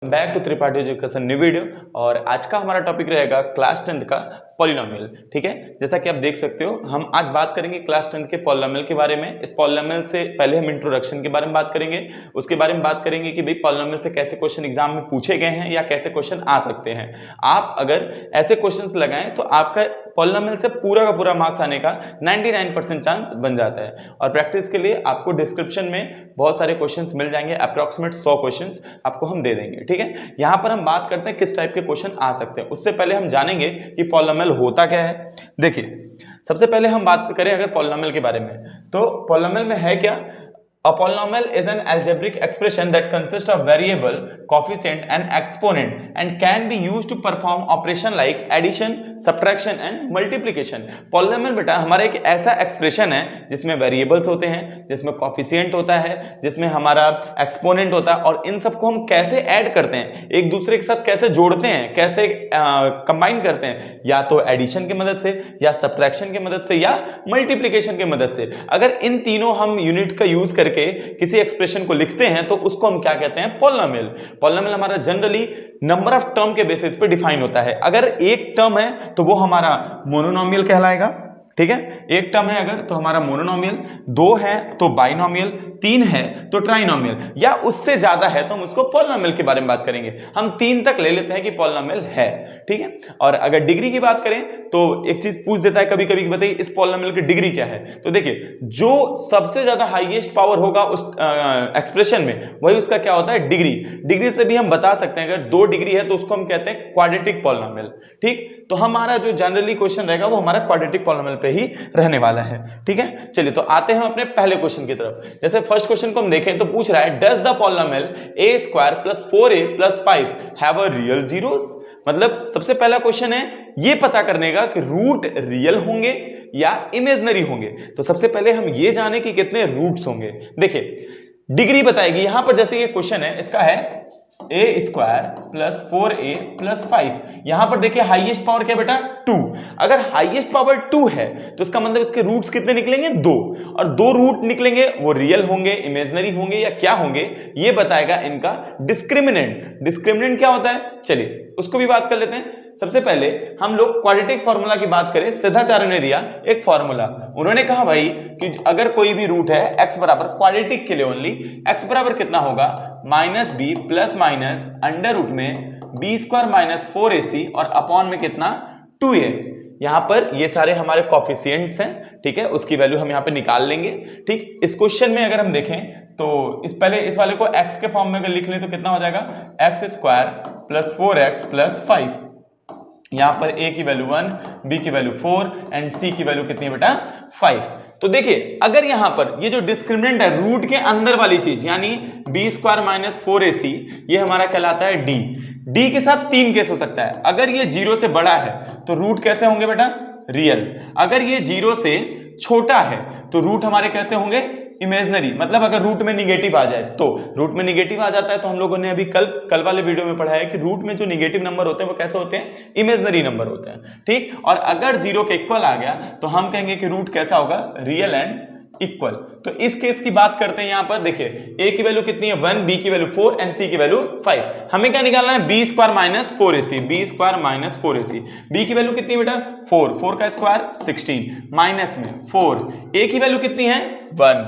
Back to Tripathi education new video. और आज का हमारा टॉपिक रहेगा क्लास 10th का पॉलिनोमियल। ठीक है, जैसा कि आप देख सकते हो हम आज बात करेंगे क्लास 10th के पॉलिनोमियल के बारे में। इस पॉलिनोमियल से पहले हम इंट्रोडक्शन के बारे में बात करेंगे, उसके बारे में बात करेंगे कि भाई पॉलिनोमियल से कैसे क्वेश्चन एग्जाम में पूछे गए हैं या कैसे क्वेश्चन आ सकते हैं। आप अगर ऐसे क्वेश्चंस लगाएं तो आपका पॉलिनोमियल से पूरा का पूरा मार्क्स आने का 99% चांस बन जाता है। और प्रैक्टिस के लिए आपको डिस्क्रिप्शन में बहुत सारे क्वेश्चंस मिल जाएंगे, अप्रॉक्सीमेट 100 क्वेश्चंस आपको हम दे देंगे। ठीक है, यहां पर हम बात करते हैं किस टाइप के क्वेश्चन आ सकते हैं। उससे पहले हम जानेंगे कि पॉलिनोमियल होता क्या है। देखिए, सबसे पहले हम बात करें अगर पॉलिनोमियल के बारे में, तो पॉलिनोमियल में है क्या। A polynomial is an algebraic expression that consists of variable, coefficient and exponent and can be used to perform operation like addition, subtraction and multiplication। polynomial बेटा हमारा एक ऐसा एक्सप्रेशन है जिसमें वेरिएबल्स होते हैं, जिसमें कोफिशिएंट होता है, जिसमें हमारा एक्सपोनेंट होता है, और इन सबको हम कैसे ऐड करते हैं, एक दूसरे के साथ कैसे जोड़ते हैं, कैसे कंबाइन करते हैं, या तो एडिशन की मदद से, या सब्ट्रैक्शन की मदद से, या मल्टीप्लिकेशन की मदद से। अगर इन तीनों हम यूनिट का यूज करके किसी एक्सप्रेशन को लिखते हैं तो उसको हम क्या कहते हैं, पॉलिनोमियल। पॉलिनोमियल हमारा जनरली नंबर ऑफ टर्म के बेसिस पे डिफाइन होता है। अगर एक टर्म है तो वो हमारा मोनोनोमियल कहलाएगा। ठीक है, एक टर्म है अगर तो हमारा मोनोनोमियल, दो है तो बाइनोमियल, तीन है तो ट्राइनोमियल, या उससे ज्यादा है तो हम उसको पॉलिनोमियल के बारे में बात करेंगे। हम तीन तक ले लेते हैं कि पॉलिनोमियल है। ठीक है, और अगर डिग्री की बात करें तो एक चीज पूछ देता है कभी कभी कि बताइए इस पॉलिनोमियल की डिग्री क्या है। तो देखिए, जो सबसे ज्यादा हाईएस्ट पावर होगा उस एक्सप्रेशन में, वही उसका क्या होता है, डिग्री। डिग्री से भी हम बता सकते हैं अगर 2 डिग्री है तो उसको हम कहते हैं क्वाड्रेटिक पॉलिनोमियल। ठीक, तो हमारा जो जनरली क्वेश्चन रहेगा वो हमारा क्वाड्रेटिक पॉलिनोमियल पे ही रहने वाला है। ठीक है, चलिए तो आते हैं अपने पहले क्वेश्चन की तरफ। जैसे फर्स्ट क्वेश्चन को हम देखें तो पूछ रहा है, does the polynomial a² + 4a + 5 have a real zeros. मतलब सबसे पहला क्वेश्चन है ये पता करने का कि रूट रियल होंगे या इमेजिनरी होंगे। तो सबसे पहले हम ये जाने कि कितने रूट्स होंगे। देखिए, डिग्री बताएगी। यहां पर जैसे ये क्वेश्चन है, इसका है a² + 4a + 5। यहां पर देखिए हाईएस्ट पावर क्या बेटा, 2। अगर हाईएस्ट पावर 2 है तो इसका मतलब इसके रूट्स कितने निकलेंगे, 2। और 2 रूट निकलेंगे, वो रियल होंगे, इमेजिनरी होंगे या क्या होंगे, ये बताएगा इनका डिस्क्रिमिनेंट। डिस्क्रिमिनेंट क्या होता है, चलिए उसको भी बात कर लेते हैं। सबसे पहले हम लोग क्वाड्रेटिक फार्मूला की बात करें। सिद्धाचार्य ने दिया एक फार्मूला। उन्होंने कहा भाई कि अगर कोई भी रूट है x बराबर, क्वाड्रेटिक के लिए ओनली, x बराबर कितना होगा, -b plus minus under root में b² - 4ac और अपॉन में कितना, 2a। यहां पर ये सारे हमारे कोफिशिएंट्स हैं। ठीक है, उसकी वैल्यू हम यहां पे निकाल लेंगे। ठीक, इस क्वेश्चन में अगर हम देखें तो पहले इस वाले को x के फॉर्म में अगर लिख लें तो कितना हो जाएगा, x² + 4x + 5। यहां पर a की वैल्यू 1, b की वैल्यू 4 एंड c की वैल्यू कितनी है बेटा, 5। तो देखिए, अगर यहां पर ये जो डिस्क्रिमिनेंट है रूट के अंदर वाली चीज, यानी b² - 4ac, ये हमारा कहलाता है d। d के साथ 3 केस हो सकता है। अगर ये 0 से बड़ा है तो रूट कैसे होंगे बेटा, रियल। अगर ये 0 से छोटा है तो रूट हमारे कैसे होंगे, इमेजिनरी। मतलब अगर रूट में निगेटिव आ जाए तो, रूट में निगेटिव आ जाता है तो हम लोगों ने अभी कल वाले वीडियो में पढ़ा है कि रूट में जो निगेटिव नंबर होते हैं वो कैसे होते हैं, इमेजिनरी नंबर होते हैं। ठीक, और अगर 0 के इक्वल आ गया तो हम कहेंगे कि रूट कैसा होगा, रियल एंड इक्वल। तो इस केस की बात करते हैं। यहां पर देखिए a की वैल्यू कितनी है, 1, b की वैल्यू 4 एंड c की वैल्यू 5। हमें क्या निकालना है, b² - 4ac, b² - 4ac। b की वैल्यू कितनी है बेटा, 4, 4 का स्क्वायर 16, माइनस में 4, a की वैल्यू कितनी है, 1,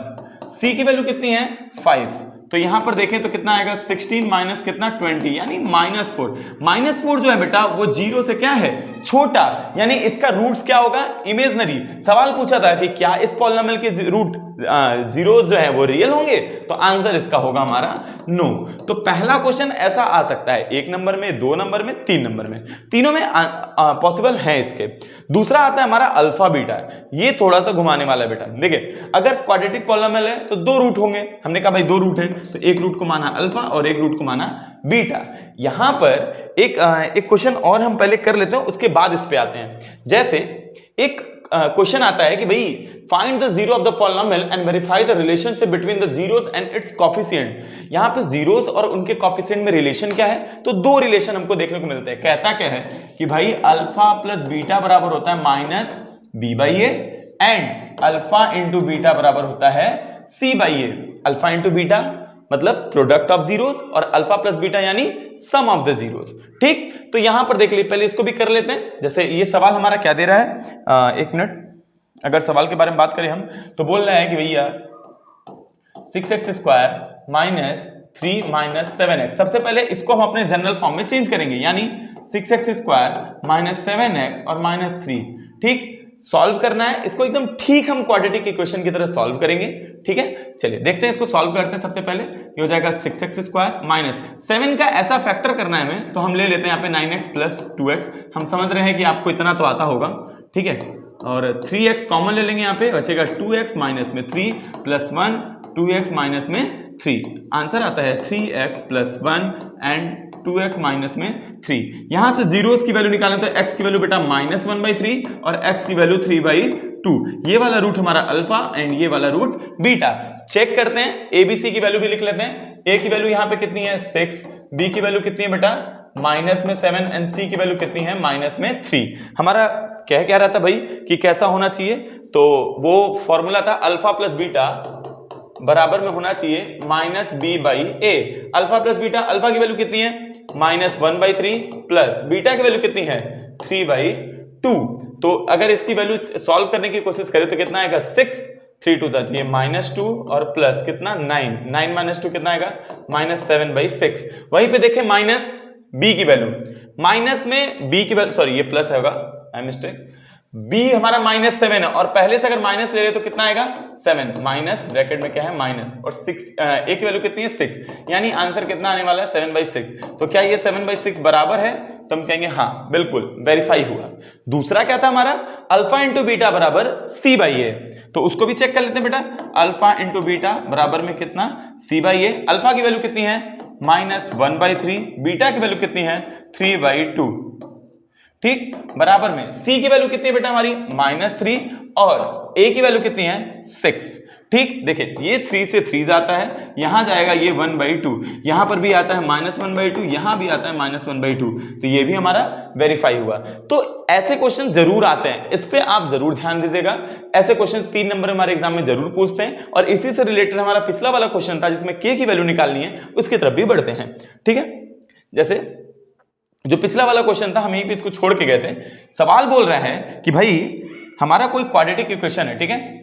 c की वैल्यू कितनी है, 5। तो यहां पर देखें तो कितना आएगा, 16 माइनस कितना, 20, यानी -4। -4 जो है बेटा वो 0 से क्या है, छोटा, यानी इसका रूट्स क्या होगा, इमेजिनरी। सवाल पूछा था कि क्या इस पॉलिनोमियल के रूट जीरोस जो है वो रियल होंगे, तो आंसर इसका होगा हमारा नो। तो पहला क्वेश्चन ऐसा आ सकता है 1 नंबर में, 2 नंबर में, 3 नंबर में, तीनों में पॉसिबल है इसके। दूसरा आता है हमारा अल्फा बीटा। ये थोड़ा सा घुमाने वाला है बेटा। देखिए, अगर क्वाड्रेटिक पॉलिनोमियल है तो 2 रूट होंगे। हमने कहा भाई 2 रूट है तो एक रूट को माना अल्फा और एक रूट को माना बीटा। यहां पर एक क्वेश्चन और हम पहले कर लेते हैं, उसके बाद इस पे आते हैं। जैसे एक क्वेश्चन आता है कि भाई find the zero of the polynomial and verify the relationship between the zeros and it's coefficient. यहां पे जीरोस और उनके कोफिशिएंट में रिलेशन क्या है, तो 2 रिलेशन हमको देखने को मिलते हैं। कहता क्या है कि भाई अल्फा प्लस बीटा बराबर होता है -b/a and alpha into beta बराबर होता है c/a। अल्फा इंटू बीटा मतलब प्रोडक्ट ऑफ जीरोस, और अल्फा प्लस बीटा यानी सम ऑफ द जीरोस। ठीक, तो यहां पर देख लीजिए, पहले इसको भी कर लेते हैं। जैसे ये सवाल हमारा क्या दे रहा है, एक मिनट, अगर सवाल के बारे में बात करें हम, तो बोल रहा है कि भैया 6x² माइनस 3 माइनस 7x। सबसे पहले इसको हम अपने जनरल फॉर्म में चेंज करेंगे, यानी 6x² माइनस 7x और माइनस 3। ठीक, सॉल्व करना है इसको, एकदम ठीक हम क्वाड्रेटिक इक्वेशन की तरह सॉल्व करेंगे। ठीक है, चलिए देखते हैं, इसको सॉल्व करते हैं। सबसे पहले ये हो जाएगा 6x² माइनस 7 का ऐसा फैक्टर करना है हमें, तो हम ले लेते हैं यहाँ पे 9x प्लस 2x। हम समझ रहे हैं कि आपको इतना तो आता होगा। ठीक है, और 3x कॉमन ले लेंगे, यहाँ पे बचेगा 2x माइनस में 3 प्लस 1, 2x माइनस में 3। आंसर आता है 3x plus 1 and 2x minus में 3। यहां से जीरोस की वैल्यू निकालें तो x की वैल्यू बेटा -1/3 और x की वैल्यू 3/2। ये वाला रूट हमारा अल्फा एंड ये वाला रूट बीटा। चेक करते हैं, ABC की वैल्यू भी लिख लेते हैं। A की वैल्यू यहां पे कितनी है 6, B की वैल्यू कितनी है बेटा माइनस में 7 एंड C की वैल्यू कितनी है माइनस में 3। हमारा क्या रहा था भाई कि कैसा होना चाहिए, तो वो फॉर्मूला था अल्फा प्लस बीटा बराबर में होना चाहिए -B/A। Alpha plus beta, alpha की वैल्यू कितनी है -1/3 प्लस बीटा की वैल्यू कितनी है 3/2। तो अगर इसकी वैल्यू सॉल्व करने की कोशिश करें तो कितना आएगा 6, 3 2 जाती है -2 और प्लस कितना 9, 9 माइनस 2 कितना आएगा -7/6। वहीं पे देखें माइनस B की वैल्यू, माइनस में B की वैल्यू, सॉरी ये प्लस होगा, आई मिस्टेक, B हमारा -7 है और पहले से अगर माइनस ले ले तो कितना आएगा 7, माइनस ब्रैकेट में क्या है माइनस, और 6 A की वैल्यू कितनी है 6, यानी आंसर कितना आने वाला है 7/6। तो क्या ये 7/6 बराबर है, तो हम कहेंगे हाँ बिल्कुल वेरीफाई हुआ। दूसरा क्या था हमारा अल्फा इंटू बीटा बराबर C/A, तो उसको भी चेक कर लेते हैं बेटा। अल्फा इंटू बीटा बराबर में कितना C/A। अल्फा की वैल्यू कितनी है -1/3, बीटा की वैल्यू कितनी है 3/2। ठीक, बराबर में C की वैल्यू कितनी है बेटा हमारी -3 और A की वैल्यू कितनी है 6। ठीक, देखिए ये 3 से 3 जाता है, यहां जाएगा ये 1/2, यहां पर भी आता है -1/2, यहां भी आता है -1/2, तो ये भी हमारा वेरीफाई हुआ। तो ऐसे क्वेश्चन जरूर आते हैं, इस पे आप जरूर ध्यान दीजिएगा। ऐसे क्वेश्चन 3 नंबर हमारे एग्जाम में जरूर पूछते हैं, और इसी से रिलेटेड हमारा पिछला वाला क्वेश्चन था जिसमें K की वैल्यू निकालनी है, उसकी तरफ भी बढ़ते हैं। ठीक है, जैसे जो पिछला वाला क्वेश्चन था हम यहीं पे इसको छोड़ के गए थे। सवाल बोल रहा है कि भाई हमारा कोई क्वाड्रेटिक इक्वेशन है, ठीक है,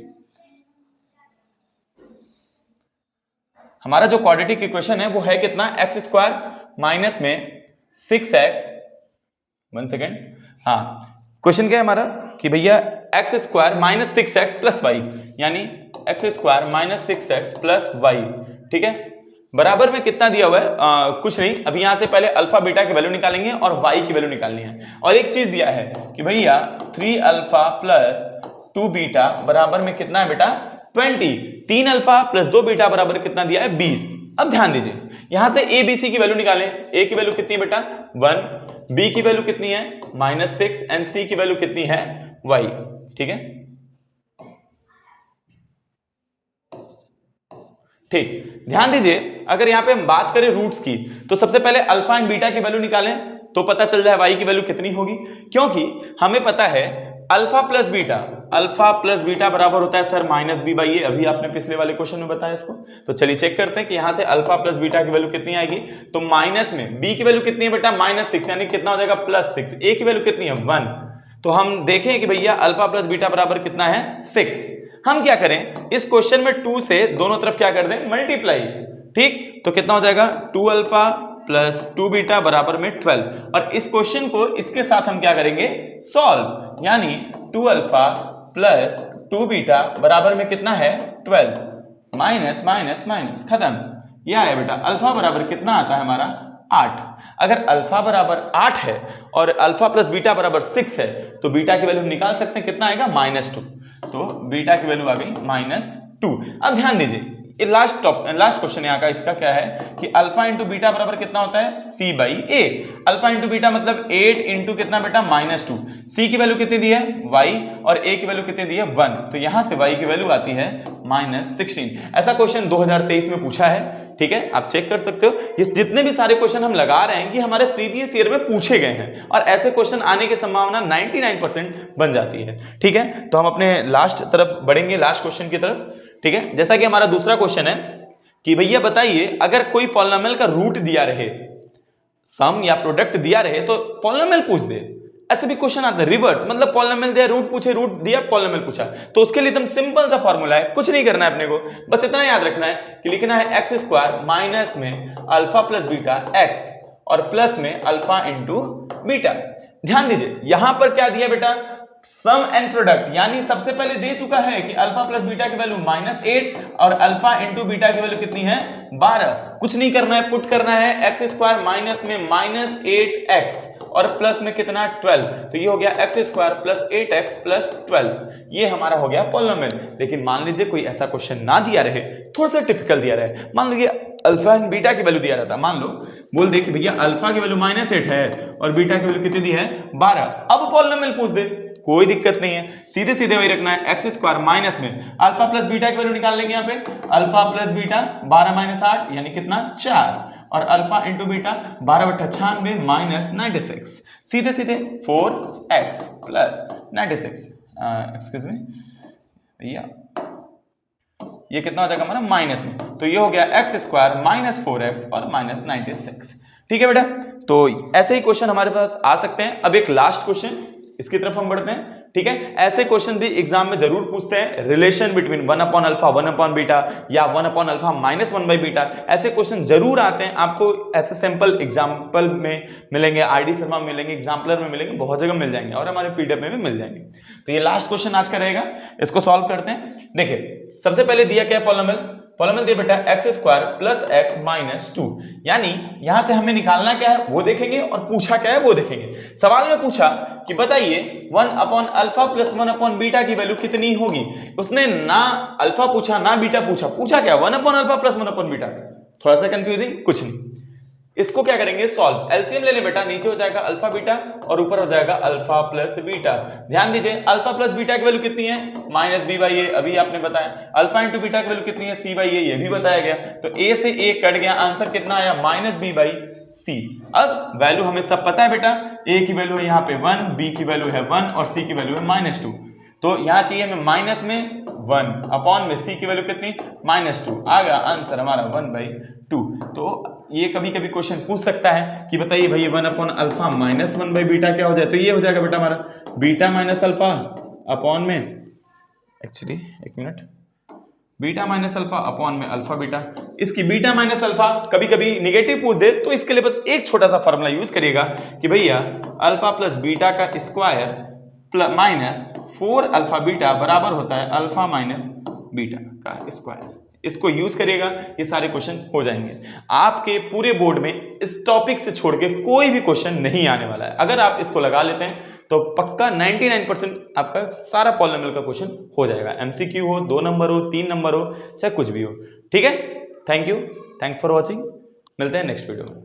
हमारा जो क्वाड्रेटिक इक्वेशन है वो है कितना x² माइनस में 6x, 1 सेकेंड, हाँ क्वेश्चन क्या है हमारा कि भैया x² minus 6x plus Y, यानी x² minus 6x plus Y. ठीक है, बराबर में कितना दिया हुआ है, कुछ नहीं, अभी यहां से पहले अल्फा बीटा की वैल्यू निकालेंगे और y की वैल्यू निकालनी है। और एक चीज दिया है कि भैया 3 अल्फा प्लस 2 बीटा बराबर में कितना है बेटा 20। 3 अल्फा प्लस 2 बीटा बराबर कितना दिया है 20। अब ध्यान दीजिए, यहां से A B C की वैल्यू निकालें। A की वैल्यू कितनी है बेटा 1, B की वैल्यू कितनी है -6 एंड C की वैल्यू कितनी है y। ठीक है, ठीक, ध्यान दीजिए, अगर यहां पे हम बात करें रूट्स की, तो सबसे पहले अल्फा एंड बीटा की वैल्यू निकालें तो पता चल जाए y की वैल्यू कितनी होगी, क्योंकि हमें पता है अल्फा प्लस बीटा बराबर होता है सर -B/A। अभी आपने पिछले वाले क्वेश्चन में बताया इसको, तो चलिए चेक करते हैं कि यहां से अल्फा प्लस बीटा की वैल्यू कितनी आएगी। तो माइनस में B की वैल्यू कितनी है बेटा -6, यानी कितना हो जाएगा +6। A की वैल्यू कितनी है 1, तो हम देखें कि भैया अल्फा प्लस बीटा बराबर कितना है 6। हम क्या करें, इस क्वेश्चन में 2 से दोनों तरफ क्या कर दें मल्टीप्लाई। ठीक, तो कितना हो जाएगा 2 अल्फा प्लस 2 बीटा बराबर में 12, और इस क्वेश्चन को इसके साथ हम क्या करेंगे सॉल्व, यानी 2 अल्फा प्लस 2 बीटा बराबर में कितना है 12, माइनस माइनस माइनस खत्म। यह है बेटा अल्फा बराबर कितना आता है हमारा 8। अगर अल्फा बराबर 8 है और अल्फा प्लस बीटा बराबर 6 है, तो बीटा की वैल्यू निकाल सकते हैं, कितना आएगा -2, तो बीटा की वैल्यू आ गई -2। अब ध्यान दीजिए, ये लास्ट क्वेश्चन यहाँ का इसका क्या है कि अल्फा इंटू बीटा बराबर कितना होता है C/A। अल्फा इंटू बीटा मतलब 8 इंटू कितना बेटा -2। C की वैल्यू कितनी दी है y, और A की वैल्यू कितनी दी है 1, तो यहां से y की वैल्यू आती है -16। ऐसा क्वेश्चन 2023 में पूछा है। ठीक है, आप चेक कर सकते हो, ये जितने भी सारे क्वेश्चन हम लगा रहे हैं कि हमारे प्रीवियस ईयर में पूछे गए हैं, और ऐसे क्वेश्चन आने की संभावना 99% बन जाती है। ठीक है, तो हम अपने लास्ट तरफ बढ़ेंगे, लास्ट क्वेश्चन की तरफ। ठीक है, जैसा कि हमारा दूसरा क्वेश्चन है कि भैया बताइए अगर कोई पॉलिनोमियल का रूट दिया रहे, सम या प्रोडक्ट दिया रहे तो पॉलिनोमियल पूछ दे। ऐसे भी क्वेश्चन आता है रिवर्स, मतलब पॉलिनोमियल दिया रूट पूछे, रूट दिया पॉलिनोमियल पूछा, तो उसके लिए एकदम सिंपल सा फॉर्मूला है, कुछ नहीं करना है अपने को, बस इतना याद रखना है कि लिखना है एक्स स्क्वायर माइनस में अल्फा प्लस बीटा एक्स और प्लस में अल्फा इंटू बीटा। ध्यान दीजिए यहां पर क्या दिया बेटा, सम एंड प्रोडक्ट, यानी सबसे पहले दे चुका है कि अल्फा प्लस बीटा की वैल्यू -8 और अल्फा इंटू बीटा की वैल्यू कितनी है 12। कुछ नहीं करना है, पुट करना है एक्स स्क्वायर माइनस में -8x और प्लस में कितना 12, तो ये हो गया x square plus 8x plus 12, ये हमारा हो गया पॉलिनोमियल। लेकिन मान लीजिए कोई ऐसा क्वेश्चन ना दिया रहे, थोड़ा सा टिपिकल दिया रहे, मान लीजिए अल्फा एंड बीटा की वैल्यू दिया रहता, मान लो बोल दे कि भैया अल्फा की वैल्यू -8 है और बीटा की वैल्यू कितनी दी है 12, अब पॉलिनोमियल पूछ दे, कोई दिक्कत नहीं है, सीधे सीधे वही रखना है एक्स स्क्वायर माइनस में अल्फा प्लस बीटा की वैल्यू निकाल लेंगे यहाँ पे, अल्फा प्लस बीटा 12 - 8 यानी कितना 4 और अल्फा इंटू बीटा 12/96 -96, सीधे सीधे 4x प्लस 96, एक्सक्यूज मी भैया ये कितना हो जाएगा हमारा माइनस में, तो ये हो गया एक्स स्क्वायर -4x और -96। ठीक है बेटा, तो ऐसे ही क्वेश्चन हमारे पास आ सकते हैं। अब एक लास्ट क्वेश्चन, इसकी तरफ हम बढ़ते हैं। ठीक है, ऐसे क्वेश्चन भी एग्जाम में जरूर पूछते हैं, रिलेशन बिटवीन 1 अल्फा 1 बीटा या 1 अल्फा -1/बीटा, ऐसे क्वेश्चन जरूर आते हैं। आपको ऐसे सैंपल एग्जाम्पल में मिलेंगे, आईडी शर्मा मिलेंगे, एग्जाम्पलर में मिलेंगे, बहुत जगह मिल जाएंगे और हमारे पीडीएफ में भी मिल जाएंगे। तो ये लास्ट क्वेश्चन आज का रहेगा, इसको सॉल्व करते हैं। देखिए सबसे पहले दिया क्या है पॉलिनोमियल दिया बेटा x square plus x minus 2, यानी यहां से हमें निकालना क्या है वो देखेंगे और पूछा क्या है वो देखेंगे। सवाल में पूछा कि बताइए 1 अल्फा प्लस 1 बीटा की वैल्यू कितनी होगी, उसने ना अल्फा पूछा ना बीटा पूछा, पूछा क्या 1 अल्फा प्लस 1 बीटा, थोड़ा सा कंफ्यूजिंग, कुछ नहीं। इसको क्या करेंगे सॉल्व, एलसीएम ले लें बेटा, नीचे हो जाएगा अल्फा बीटा और ऊपर हो जाएगा अल्फा प्लस बीटा। ध्यान दीजिए अल्फा प्लस बीटा की वैल्यू कितनी है -b/a, अभी आपने बताया। अल्फा इंटू बीटा की वैल्यू कितनी है c/a, ये भी बताया गया। तो a से a कट गया, आंसर कितना आया -b/c। अब वैल्यू हमें सब पता है बेटा, a की वैल्यू है यहाँ पे 1, b की वैल्यू है 1 और c की वैल्यू है -2, तो यहाँ चाहिए हमें माइनस में 1 अपॉन में c की वैल्यू कितनी -2, आ गया आंसर हमारा 1/2। तो ये कभी कभी क्वेश्चन पूछ सकता है कि बताइए भैया 1 अल्फा -1/बीटा क्या हो जाए, तो ये हो जाएगा बेटा हमारा बीटा माइनस अल्फा अपॉन में, एक्चुअली एक minute, beta minus alpha upon में अल्फा बीटा। इसकी बीटा माइनस अल्फा कभी कभी निगेटिव पूछ दे तो इसके लिए बस एक छोटा सा फॉर्मूला यूज करिएगा कि भैया अल्फा प्लस बीटा का स्क्वायर माइनस 4 अल्फा बीटा बराबर होता है अल्फा माइनस बीटा का स्क्वायर। इसको यूज करिएगा, ये सारे क्वेश्चन हो जाएंगे। आपके पूरे बोर्ड में इस टॉपिक से छोड़ के कोई भी क्वेश्चन नहीं आने वाला है। अगर आप इसको लगा लेते हैं तो पक्का 99% आपका सारा पॉलिनोमियल का क्वेश्चन हो जाएगा, एमसीक्यू हो, 2 नंबर हो, 3 नंबर हो, चाहे कुछ भी हो। ठीक है, thank you, thanks for watching, मिलते हैं नेक्स्ट वीडियो में।